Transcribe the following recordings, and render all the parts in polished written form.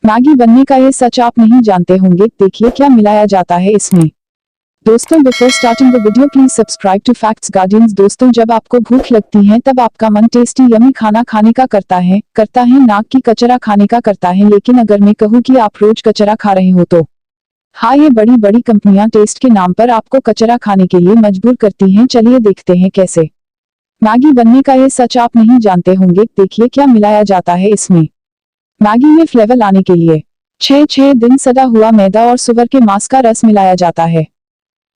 Maggi बनने का ये सच आप नहीं जानते होंगे, देखिए क्या मिलाया जाता है इसमें। दोस्तों, before starting the video please subscribe to facts guardians. दोस्तों, जब आपको भूख लगती है तब आपका मन टेस्टी यमी खाना खाने का करता है, नाक की कचरा खाने का करता है। लेकिन अगर मैं कहूँ कि आप रोज कचरा खा रहे हो तो हाँ, ये बड़ी बड़ी कंपनियां टेस्ट के नाम पर आपको कचरा खाने के लिए मजबूर करती हैं। चलिए देखते हैं कैसे। मैगी बनने का ये सच आप नहीं जानते होंगे, देखिए क्या मिलाया जाता है इसमें। मैगी में फ्लेवर लाने के लिए 6 दिन सड़ा हुआ मैदा और सुअर के मांस का रस मिलाया जाता है।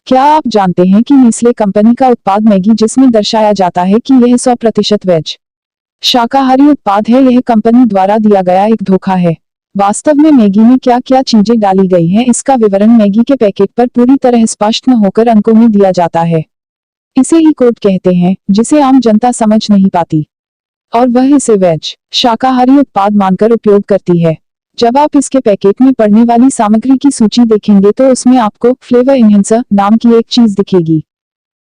क्या आप जानते हैं कि नेस्ले कंपनी का उत्पाद मैगी, जिसमें दर्शाया जाता है कि यह 100% वेज शाकाहारी उत्पाद है, यह कंपनी द्वारा दिया गया एक धोखा है। वास्तव में मैगी में क्या क्या चीजें डाली गई हैं, इसका विवरण मैगी के पैकेट पर पूरी तरह स्पष्ट न होकर अंकों में दिया जाता है। इसे ही कोड कहते हैं, जिसे आम जनता समझ नहीं पाती और वह इसे वेज शाकाहारी उत्पाद मानकर उपयोग करती है। जब आप इसके पैकेट में पड़ने वाली सामग्री की सूची देखेंगे तो उसमें आपको फ्लेवर इन्हेंसर नाम की एक चीज दिखेगी।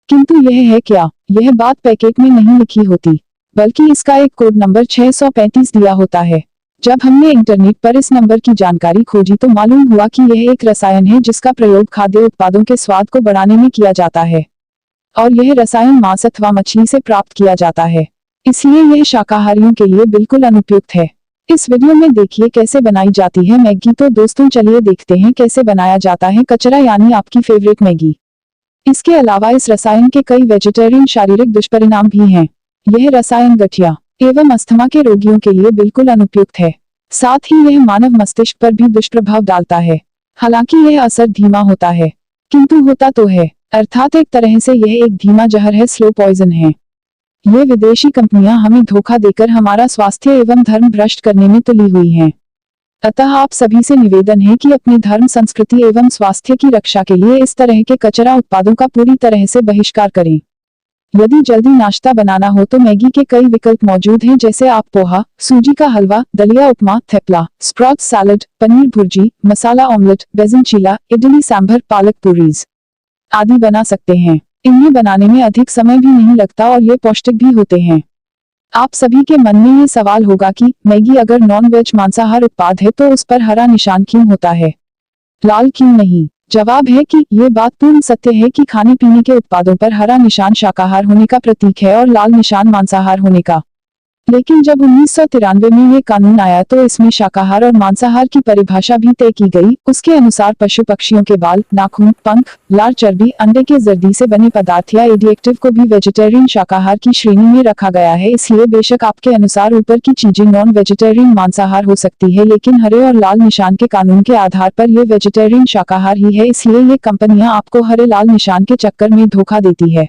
किंतु यह है क्या? यह बात पैकेट में नहीं लिखी होती, बल्कि इसका एक कोड नंबर 635 दिया होता है। जब हमने इंटरनेट पर इस नंबर की जानकारी खोजी तो मालूम हुआ कि यह एक रसायन है जिसका प्रयोग खाद्य उत्पादों के स्वाद को बढ़ाने में किया जाता है और यह रसायन मांस अथवा मछली से प्राप्त किया जाता है, इसलिए यह शाकाहारियों के लिए बिल्कुल अनुपयुक्त है। इस वीडियो में देखिए कैसे बनाई जाती है मैगी। तो दोस्तों, चलिए देखते हैं कैसे बनाया जाता है कचरा यानी आपकी फेवरेट मैगी। इसके अलावा इस रसायन के कई वेजिटेरियन शारीरिक दुष्परिणाम भी हैं। यह रसायन गठिया एवं अस्थमा के रोगियों के लिए बिल्कुल अनुपयुक्त है। साथ ही यह मानव मस्तिष्क पर भी दुष्प्रभाव डालता है। हालांकि यह असर धीमा होता है, किंतु होता तो है, अर्थात एक तरह से यह एक धीमा जहर है, स्लो पॉइजन है। ये विदेशी कंपनियां हमें धोखा देकर हमारा स्वास्थ्य एवं धर्म भ्रष्ट करने में तुली हुई हैं। अतः आप सभी से निवेदन है कि अपने धर्म, संस्कृति एवं स्वास्थ्य की रक्षा के लिए इस तरह के कचरा उत्पादों का पूरी तरह से बहिष्कार करें। यदि जल्दी नाश्ता बनाना हो तो मैगी के कई विकल्प मौजूद हैं, जैसे आप पोहा, सूजी का हलवा, दलिया उपमा, थेपला, स्प्राउट सैलड, पनीर भुर्जी, मसाला ऑमलेट, बेसन चीला, इडली सांभर, पालक पूरीज आदि बना सकते हैं। इन्हें बनाने में अधिक समय भी नहीं लगता और ये पौष्टिक भी होते हैं। आप सभी के मन में ये सवाल होगा कि मैगी अगर नॉन वेज मांसाहार उत्पाद है तो उस पर हरा निशान क्यों होता है, लाल क्यों नहीं? जवाब है कि ये बात पूर्ण सत्य है कि खाने पीने के उत्पादों पर हरा निशान शाकाहार होने का प्रतीक है और लाल निशान मांसाहार होने का। लेकिन जब 1993 में ये कानून आया तो इसमें शाकाहार और मांसाहार की परिभाषा भी तय की गई। उसके अनुसार पशु पक्षियों के बाल, नाखून, पंख, लार, चर्बी, अंडे के जर्दी से बने पदार्थ या एडिएक्टिव को भी वेजिटेरियन शाकाहार की श्रेणी में रखा गया है। इसलिए बेशक आपके अनुसार ऊपर की चीजें नॉन वेजिटेरियन मांसाहार हो सकती है, लेकिन हरे और लाल निशान के कानून के आधार पर ये वेजिटेरियन शाकाहार ही है। इसलिए ये कंपनियां आपको हरे लाल निशान के चक्कर में धोखा देती है।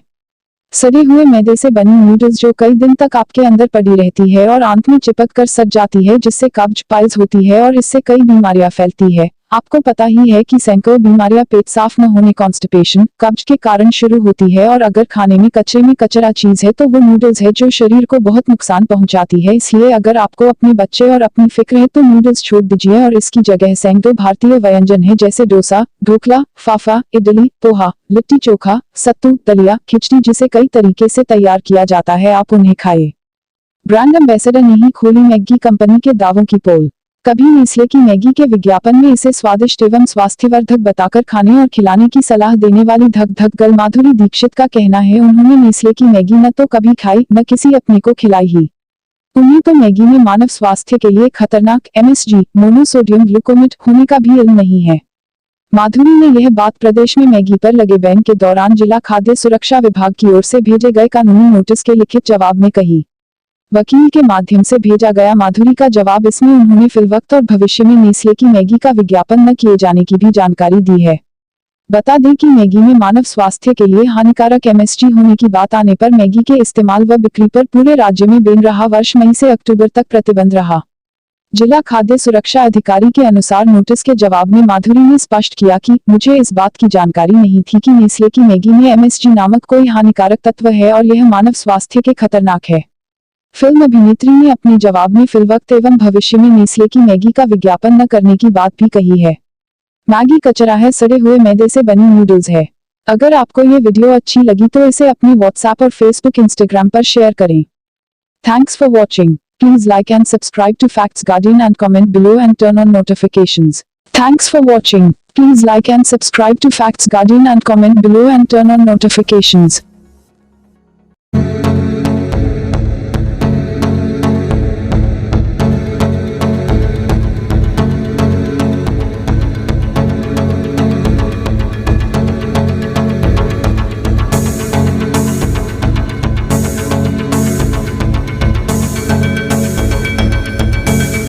सड़े हुए मैदे से बनी नूडल्स जो कई दिन तक आपके अंदर पड़ी रहती है और आंत में चिपक कर सड़ जाती है, जिससे कब्ज, पाइल्स होती है और इससे कई बीमारियां फैलती है। आपको पता ही है कि सैकड़ों बीमारियां पेट साफ न होने, कॉन्स्टिपेशन, कब्ज के कारण शुरू होती है और अगर खाने में कचरे में कचरा चीज है तो वो नूडल्स है जो शरीर को बहुत नुकसान पहुंचाती है। इसलिए अगर आपको अपने बच्चे और अपनी फिक्र है तो नूडल्स छोड़ दीजिए और इसकी जगह सैकड़ों भारतीय व्यंजन है, जैसे डोसा, ढोकला, फाफा, इडली, पोहा, लिट्टी चोखा, सत्तू, दलिया, खिचड़ी, जिसे कई तरीके से तैयार किया जाता है, आप उन्हें खाए। ब्रांड एम्बेसडर ने ही खोली मैगी कंपनी के दावों की पोल। कभी नेस्ले की मैगी के विज्ञापन में इसे स्वादिष्ट एवं स्वास्थ्यवर्धक बताकर खाने और खिलाने की सलाह देने वाली धक धक गर्ल माधुरी दीक्षित का कहना है, उन्होंने नेस्ले की मैगी न तो कभी खाई न किसी अपने को खिलाई ही। उन्हें तो मैगी में मानव स्वास्थ्य के लिए खतरनाक MSG मोनोसोडियम ग्लूकोमेट होने का भी इल्म नहीं है। माधुरी ने यह बात प्रदेश में मैगी पर लगे बैन के दौरान जिला खाद्य सुरक्षा विभाग की ओर से भेजे गए कानूनी नोटिस के लिखित जवाब में कही। वकील के माध्यम से भेजा गया माधुरी का जवाब, इसमें उन्होंने फिलवक्त और भविष्य में नेस्ले की मैगी का विज्ञापन न किए जाने की भी जानकारी दी है। बता दें कि मैगी में मानव स्वास्थ्य के लिए हानिकारक MSG होने की बात आने पर मैगी के इस्तेमाल व बिक्री पर पूरे राज्य में बैन रहा। वर्ष मई से अक्टूबर तक प्रतिबंध रहा। जिला खाद्य सुरक्षा अधिकारी के अनुसार नोटिस के जवाब में माधुरी ने स्पष्ट किया कि मुझे इस बात की जानकारी नहीं थी कि नेस्ले की मैगी में MSG नामक कोई हानिकारक तत्व है और यह मानव स्वास्थ्य के खतरनाक है। फिल्म अभिनेत्री ने अपने जवाब में फिलवक्त एवं भविष्य में नेस्ले की मैगी का विज्ञापन न करने की बात भी कही है। मैगी कचरा है, सड़े हुए मैदे से बनी नूडल्स है। अगर आपको ये वीडियो अच्छी लगी तो इसे अपने WhatsApp और Facebook, Instagram पर शेयर करें। Thanks for watching. Please like and subscribe to Facts Guardian and comment below and turn on notifications. Thanks for watching. Please like and subscribe to Facts Guardian and comment below and turn on notifications.